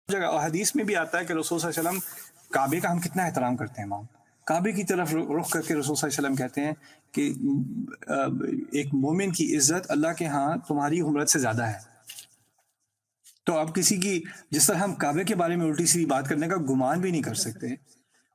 جگہ اور حدیث میں بھی آتا ہے کہ رسول صلی اللہ علیہ وسلم کعبے کا ہم کتنا احترام کرتے ہیں. کعبے کی طرف رخ کر کے رسول صلی اللہ علیہ وسلم کہتے ہیں کہ ایک مومن کی عزت اللہ کے ہاں تمہاری عمرت سے زیادہ ہے. تو اب کسی کی جس طرح ہم کعبے کے بارے میں الٹی سیدھی بات کرنے کا گمان بھی نہیں کر سکتے،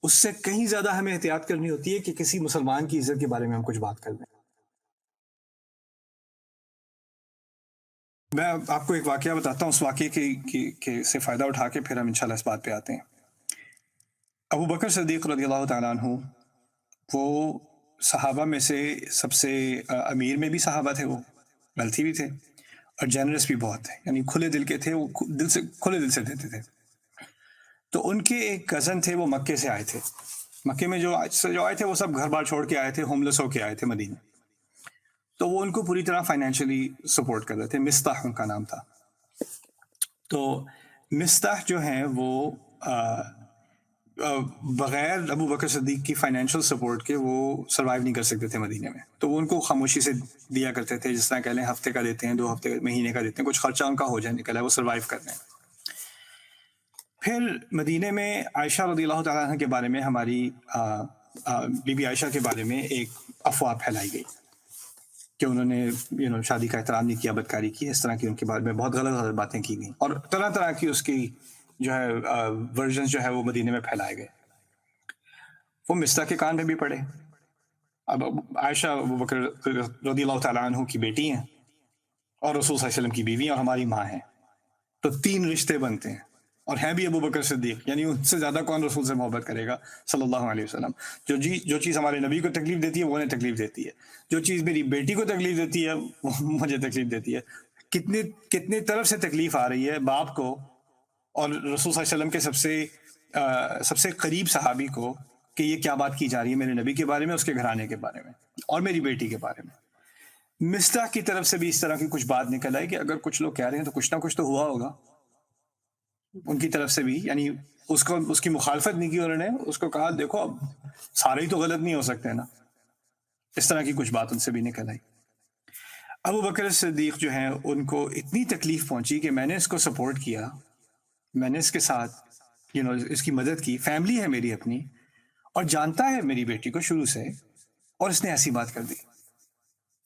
اس سے کہیں زیادہ ہمیں احتیاط کرنی ہوتی ہے کہ کسی مسلمان کی عزت کے بارے میں ہم کچھ بات کر دیں. میں آپ کو ایک واقعہ بتاتا ہوں، اس واقعے سے فائدہ اٹھا کے پھر ہم انشاءاللہ اس بات پہ آتے ہیں. ابو بکر صدیق رضی اللہ تعالیٰ عنہ وہ صحابہ میں سے سب سے امیر میں بھی صحابہ تھے، وہ غلطی بھی تھے اور جنرس بھی بہت تھے، یعنی کھلے دل کے تھے، وہ کھلے دل سے دیتے تھے. تو ان کے ایک کزن تھے، وہ مکے سے آئے تھے. مکے میں جو آئے تھے وہ سب گھر بار چھوڑ کے آئے تھے، ہوملیس ہو کے آئے تھے مدینے. تو وہ ان کو پوری طرح فائنینشلی سپورٹ کر رہے تھے. مستح ان کا نام تھا. تو مستح جو ہیں وہ بغیر ابو بکر صدیق کی فائنینشیل سپورٹ کے وہ سروائیو نہیں کر سکتے تھے مدینے میں. تو وہ ان کو خاموشی سے دیا کرتے تھے، جس طرح کہہ لیں ہفتے کا دیتے ہیں، 2 ہفتے مہینے کا دیتے ہیں، کچھ خرچہ ان کا ہو جائے نکلا ہے، وہ سروائیو کر رہے ہیں. پھر مدینے میں عائشہ رضی اللہ تعالیٰ عنہ کے بارے میں، ہماری بی بی عائشہ کے بارے میں ایک افواہ پھیلائی گئی کہ انہوں نے شادی کا احترام نہیں کیا، بدکاری کی، اس طرح کی ان کے بارے میں بہت غلط باتیں کی گئیں، اور طرح طرح کی اس کی جو ہے ورژنز جو ہے وہ مدینے میں پھیلائے گئے. وہ مستح کے کان میں بھی پڑے. اب عائشہ ابو بکر رضی اللہ تعالیٰ عنہ کی بیٹی ہیں اور رسول صلی اللہ علیہ وسلم کی بیوی اور ہماری ماں ہیں. تو 3 رشتے بنتے ہیں، اور ہیں بھی ابو بکر صدیق، یعنی ان سے زیادہ کون رسول سے محبت کرے گا صلی اللہ علیہ وسلم. جو چیز ہمارے نبی کو تکلیف دیتی ہے وہ انہیں تکلیف دیتی ہے، جو چیز میری بیٹی کو تکلیف دیتی ہے وہ مجھے تکلیف دیتی ہے. کتنی طرف سے تکلیف آ رہی ہے باپ کو اور رسول صلی اللہ علیہ وسلم کے سب سے قریب صحابی کو کہ یہ کیا بات کی جا رہی ہے میرے نبی کے بارے میں، اس کے گھرانے کے بارے میں اور میری بیٹی کے بارے میں. مستح کی طرف سے بھی اس طرح کی کچھ بات نکل آئی کہ اگر کچھ لوگ کہہ رہے ہیں تو کچھ نہ کچھ تو ہوا ہوگا. ان کی طرف سے بھی، یعنی اس کی مخالفت نہیں کی انہوں نے، اس کو کہا دیکھو اب سارے ہی تو غلط نہیں ہو سکتے نا. اس طرح کی کچھ بات ان سے بھی نکل آئی. ابو بکر صدیق جو ہیں ان کو اتنی تکلیف پہنچی کہ میں نے اس کو سپورٹ کیا، میں نے اس کے ساتھ اس کی مدد کی، فیملی ہے میری اپنی، اور جانتا ہے میری بیٹی کو شروع سے، اور اس نے ایسی بات کر دی.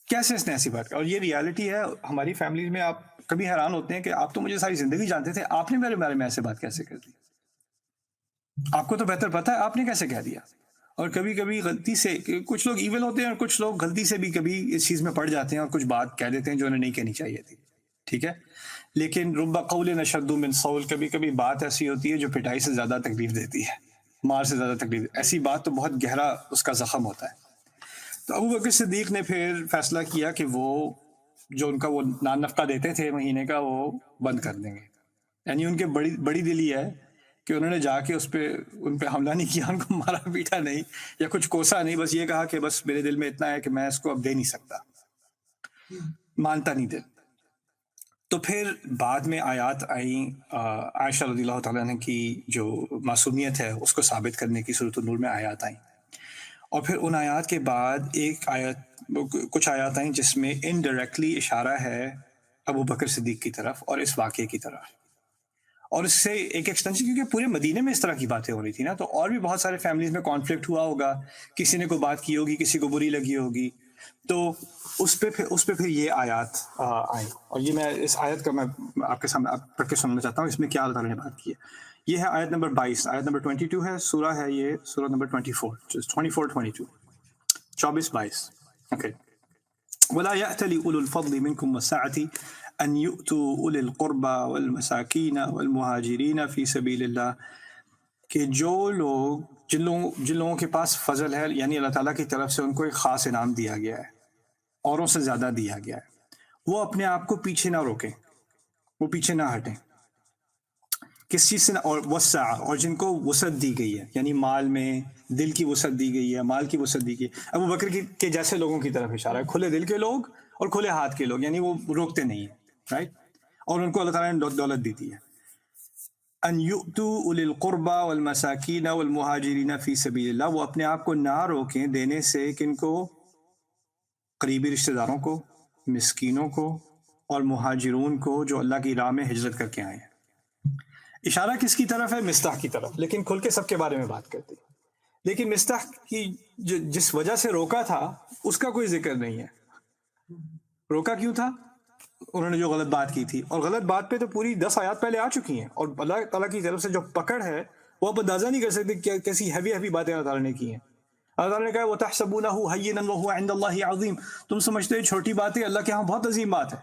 کیسے اس نے ایسی بات کی؟ اور یہ ریالٹی ہے ہماری فیملیز میں. آپ کبھی حیران ہوتے ہیں کہ آپ تو مجھے ساری زندگی جانتے تھے، آپ نے میرے بارے میں ایسے بات کیسے کر دی؟ آپ کو تو بہتر پتا ہے، آپ نے کیسے کہہ دیا؟ اور کبھی کبھی غلطی سے کچھ لوگ ایون ہوتے ہیں، اور کچھ لوگ غلطی سے بھی کبھی اس چیز میں پڑ جاتے ہیں اور کچھ بات کہہ دیتے ہیں جو انہیں نہیں کہنی چاہیے تھی. ٹھیک ہے، لیکن رب قول اشد من صول، کبھی کبھی بات ایسی ہوتی ہے جو پٹائی سے زیادہ تکلیف دیتی ہے، مار سے زیادہ تکلیف. ایسی بات تو بہت گہرا اس کا زخم ہوتا ہے. تو ابو بکر صدیق نے پھر فیصلہ کیا کہ وہ جو ان کا وہ نان نفقہ دیتے تھے مہینے کا، وہ بند کر دیں گے. یعنی ان کے بڑی دلی ہے کہ انہوں نے جا کے ان پہ حملہ نہیں کیا، ان کو مارا پیٹا نہیں یا کچھ کوسا نہیں، بس یہ کہا کہ بس میرے دل میں اتنا ہے کہ میں اس کو اب دے نہیں سکتا، مانتا نہیں دل. تو پھر بعد میں آیات آئیں عائشہ رضی اللہ تعالیٰ عنہ کی جو معصومیت ہے اس کو ثابت کرنے کی. سورۃ النور میں آیات آئیں، اور پھر ان آیات کے بعد کچھ آیات آئیں جس میں انڈائریکٹلی اشارہ ہے ابو بکر صدیق کی طرف اور اس واقعے کی طرف. اور اس سے ایک ایکسٹینشن، کیونکہ پورے مدینے میں اس طرح کی باتیں ہو رہی تھی نا، تو اور بھی بہت سارے فیملیز میں کانفلکٹ ہوا ہوگا، کسی نے کوئی بات کی ہوگی، کسی کو بری لگی ہوگی، تو اس پہ پھر یہ آیات آئیں. اور یہ میں اس آیت کا میں آپ کے سامنے پڑھ کے سننا چاہتا ہوں، اس میں کیا اللہ تعالیٰ نے بات کی ہے. یہ ہے آیت نمبر 22، آیت نمبر 22 ہے، سورہ ہے یہ سورہ نمبر 24، 24 اوکے. ولا يأتل أولو الفضل منكم والسعة أن يؤتوا أولي القربى والمساكين والمهاجرين في سبيل الله، کہ جو لوگ جن لوگوں کے پاس فضل ہے، یعنی اللہ تعالیٰ کی طرف سے ان کو ایک خاص انعام دیا گیا ہے، اوروں سے زیادہ دیا گیا ہے، وہ اپنے آپ کو پیچھے نہ روکیں، وہ پیچھے نہ ہٹیں. کس چیز سے؟ اور وسع، اور جن کو وسعت دی گئی ہے، یعنی مال میں دل کی وسعت دی گئی ہے، مال کی وسعت دی گئی ہے. ابو بکر کے جیسے لوگوں کی طرف اشارہ ہے، کھلے دل کے لوگ اور کھلے ہاتھ کے لوگ، یعنی وہ روکتے نہیں ہیں، رائٹ. اور ان کو اللہ تعالیٰ نے دولت دی ہے. ان یؤتوا اولی القربى والمساکین والمہاجرین فی سبیل اللہ، وہ اپنے آپ کو نہ روکیں دینے سے کن کو؟ قریبی رشتہ داروں کو، مسکینوں کو، اور مہاجرون کو جو اللہ کی راہ میں ہجرت کر کے آئے ہیں. اشارہ کس کی طرف ہے؟ مصطح کی طرف، لیکن کھل کے سب کے بارے میں بات کرتی. لیکن مصطح کی جس وجہ سے روکا تھا اس کا کوئی ذکر نہیں ہے. روکا کیوں تھا؟ انہوں نے جو غلط بات کی تھی، اور غلط بات پہ تو پوری 10 آیات پہلے آ چکی ہیں، اور اللہ تعالیٰ کی طرف سے جو پکڑ ہے وہ آپ اندازہ نہیں کر سکتے کہ کیسی ہیوی باتیں اللہ تعالیٰ نے کی ہیں. اللہ تعالیٰ نے کہا وَتَحْسَبُونَهُ هَيِّنًا وَهُوَ عِندَ اللَّهِ عَظِيمٌ، تم سمجھتے ہو چھوٹی بات ہے، اللہ کے ہاں بہت عظیم بات ہے.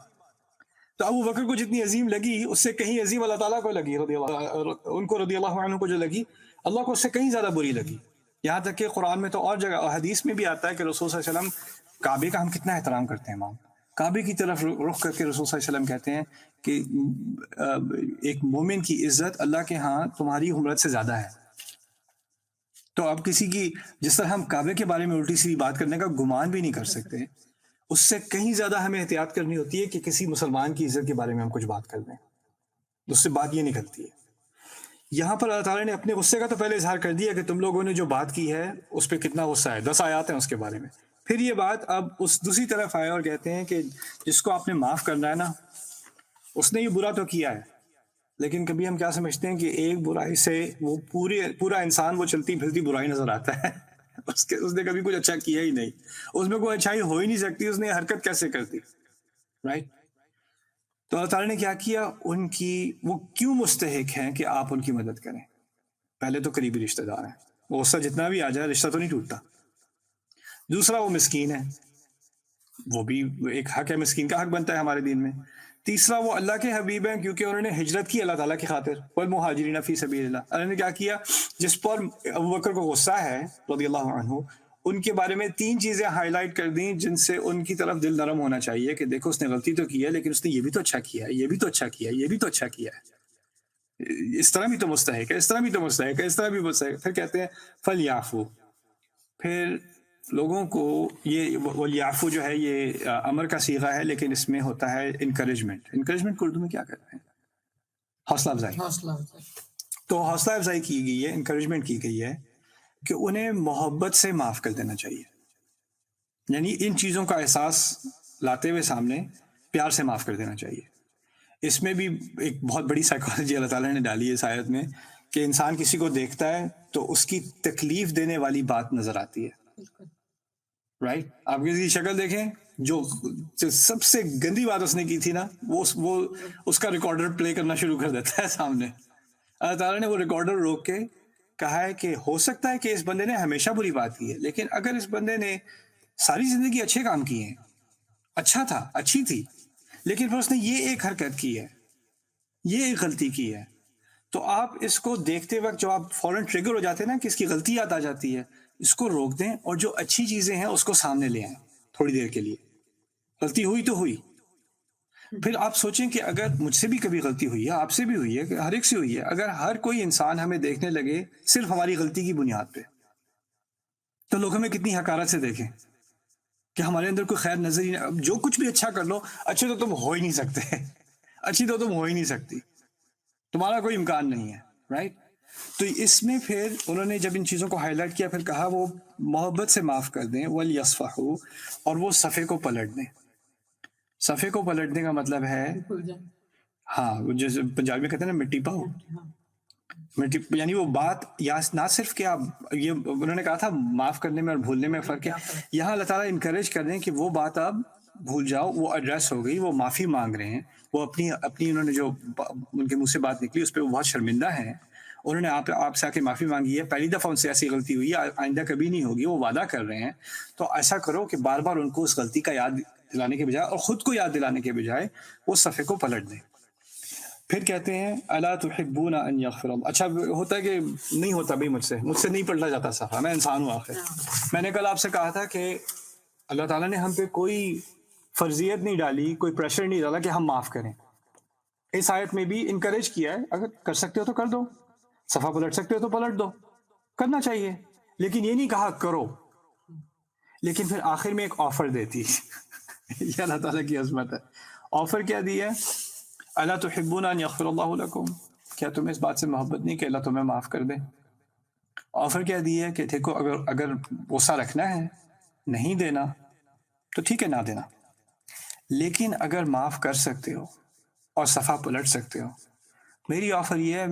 تو ابو بکر کو جتنی عظیم لگی اس سے کہیں عظیم اللہ تعالیٰ کو لگی، ان کو رضی اللہ عنہ کو جو لگی اللہ کو اس سے کہیں زیادہ بری لگی. یہاں تک کہ قرآن میں تو اور جگہ حدیث میں بھی آتا ہے کہ رسول صلی اللہ علیہ وسلم کعبے کا ہم کتنا احترام کرتے ہیں. امام کعبے کی طرف رخ کر کے رسول صلی اللہ علیہ وسلم کہتے ہیں کہ ایک مومن کی عزت اللہ کے ہاں تمہاری عمرت سے زیادہ ہے. تو اب کسی کی جس طرح ہم کعبے کے بارے میں الٹی سیدھی بات کرنے کا گمان بھی نہیں کر سکتے، اس سے کہیں زیادہ ہمیں احتیاط کرنی ہوتی ہے کہ کسی مسلمان کی عزت کے بارے میں ہم کچھ بات کر دیں. اس سے بات یہ نکلتی ہے. یہاں پر اللہ تعالیٰ نے اپنے غصے کا تو پہلے اظہار کر دیا کہ تم لوگوں نے جو بات کی ہے اس پہ کتنا غصہ ہے، 10 آیات ہیں اس کے بارے میں. پھر یہ بات اب اس دوسری طرف آئے اور کہتے ہیں کہ جس کو آپ نے معاف کرنا ہے نا، اس نے یہ برا تو کیا ہے، لیکن کبھی ہم کیا سمجھتے ہیں کہ ایک برائی سے وہ پورا انسان وہ چلتی پھرتی برائی نظر آتا ہے. اس نے کبھی کچھ اچھا کیا ہی نہیں، اس میں کوئی اچھائی ہو ہی نہیں سکتی، اس نے حرکت کیسے کر دی، رائٹ؟ تو اللہ تعالیٰ نے کیا کیا، وہ کیوں مستحق ہیں کہ آپ ان کی مدد کریں؟ پہلے تو قریبی رشتہ دار ہیں، وہ غصہ جتنا بھی آ جائے رشتہ تو نہیں ٹوٹتا. دوسرا وہ مسکین ہے، وہ بھی ایک حق ہے، مسکین کا حق بنتا ہے ہمارے دین میں. تیسرا وہ اللہ کے حبیب ہیں کیونکہ انہوں نے ہجرت کی اللہ تعالیٰ کی خاطر، والمہاجرین فی سبیل اللہ. اللہ نے کیا کیا، جس پر ابو بکر کو غصہ ہے رضی اللہ عنہ، ان کے بارے میں 3 چیزیں ہائی لائٹ کر دیں جن سے ان کی طرف دل نرم ہونا چاہیے کہ دیکھو اس نے غلطی تو کی ہے لیکن اس نے یہ بھی تو اچھا کیا ہے، یہ بھی تو اچھا کیا ہے، یہ بھی تو اچھا کیا ہے، اس طرح بھی تو مستحق ہے، اس طرح بھی تو مستحق ہے، اس طرح بھی مستحق ہے. پھر کہتے ہیں فَلْيَعْفُوا، پھر لوگوں کو یہ وَلْيَعْفُوا جو ہے یہ امر کا صیغہ ہے، لیکن اس میں ہوتا ہے انکریجمنٹ کو اردو میں کیا کہتے ہیں؟ حوصلہ افزائی. تو حوصلہ افزائی کی گئی ہے، انکریجمنٹ کی گئی ہے کہ انہیں محبت سے معاف کر دینا چاہیے. یعنی ان چیزوں کا احساس لاتے ہوئے سامنے پیار سے معاف کر دینا چاہیے. اس میں بھی ایک بہت بڑی سائیکالوجی اللہ تعالیٰ نے ڈالی ہے اس آیت میں کہ انسان کسی کو دیکھتا ہے تو اس کی تکلیف دینے والی بات نظر آتی ہے، رائٹ؟ آپ کسی کی شکل دیکھیں، جو سب سے گندی بات اس نے کی تھی نا، وہ اس کا ریکارڈر پلے کرنا شروع کر دیتا ہے سامنے. اللہ تعالیٰ نے وہ ریکارڈر روک کے کہا ہے کہ ہو سکتا ہے کہ اس بندے نے ہمیشہ بری بات کی ہے، لیکن اگر اس بندے نے ساری زندگی اچھے کام کیے ہیں، اچھا تھا، اچھی تھی، لیکن پھر اس نے یہ ایک حرکت کی ہے، یہ ایک غلطی کی ہے، تو آپ اس کو دیکھتے وقت جو آپ فوراً ٹریگر ہو جاتے ہیں نا کہ اس کی غلطی یاد آ جاتی ہے، اس کو روک دیں اور جو اچھی چیزیں ہیں اس کو سامنے لے آئیں تھوڑی دیر کے لیے. غلطی ہوئی تو ہوئی. پھر آپ سوچیں کہ اگر مجھ سے بھی کبھی غلطی ہوئی ہے، آپ سے بھی ہوئی ہے، ہر ایک سے ہوئی ہے، اگر ہر کوئی انسان ہمیں دیکھنے لگے صرف ہماری غلطی کی بنیاد پہ، تو لوگ ہمیں کتنی حقارت سے دیکھیں کہ ہمارے اندر کوئی خیر نظر ہی نہیں. جو کچھ بھی اچھا کر لو، اچھے تو تم ہو ہی نہیں سکتے، اچھی تو تم ہو ہی نہیں سکتی، تمہارا کوئی امکان نہیں ہے، رائٹ؟ تو اس میں پھر انہوں نے جب ان چیزوں کو ہائی لائٹ کیا، پھر کہا وہ محبت سے معاف کر دیں، وَلْيَصْفَحُوا، اور وہ صفحے کو پلٹ دیں. صفحے کو پلٹنے کا مطلب ہے، ہاں جیسے پنجابی میں کہتے ہیں نا مٹی پاؤ، یعنی وہ بات یا نہ صرف کہ آپ یہ انہوں نے کہا تھا معاف کرنے میں اور بھولنے میں فرق ہے، یہاں اللہ تعالیٰ انکریج کر دیں کہ وہ بات آپ بھول جاؤ، وہ ایڈریس ہو گئی، وہ معافی مانگ رہے ہیں، وہ اپنی انہوں نے جو ان کے منہ سے بات نکلی اس پہ وہ بہت شرمندہ ہیں، انہوں نے آپ سے آ کے معافی مانگی ہے، پہلی دفعہ ان سے ایسی غلطی ہوئی ہے، آئندہ کبھی نہیں ہوگی، وہ وعدہ کر رہے ہیں. تو ایسا کرو کہ بار بار ان کو اس غلطی کا یاد دلانے کے بجائے اور خود کو یاد دلانے کے بجائے وہ صفحے کو پلٹ دیں. پھر کہتے ہیں الا تحبون ان یغفر اللہ. اچھا ہوتا ہے کہ نہیں ہوتا بھائی، مجھ سے نہیں پلٹا جاتا صفحہ، میں انسان ہوں آخر. میں نے کل آپ سے کہا تھا کہ اللہ تعالیٰ نے ہم پہ کوئی فرضیت نہیں ڈالی، کوئی پریشر نہیں ڈالا کہ ہم معاف کریں. اس آیت میں بھی انکریج کیا ہے، اگر کر سکتے ہو تو کر دو، صفحہ پلٹ سکتے ہو تو پلٹ دو، کرنا چاہیے، لیکن یہ نہیں کہا کرو. لیکن پھر آخر میں ایک آفر دیتی یہ اللہ تعالیٰ کی عظمت ہے. آفر کیا دی ہے؟ الا تحبون ان یغفر اللہ لکم، کیا تمہیں اس بات سے محبت نہیں کہ اللہ تمہیں معاف کر دے؟ آفر کیا دی ہے کہ دیکھو اگر غصہ رکھنا ہے، نہیں دینا تو ٹھیک ہے، نہ دینا، لیکن اگر معاف کر سکتے ہو اور صفحہ پلٹ سکتے ہو، میری آفر یہ ہے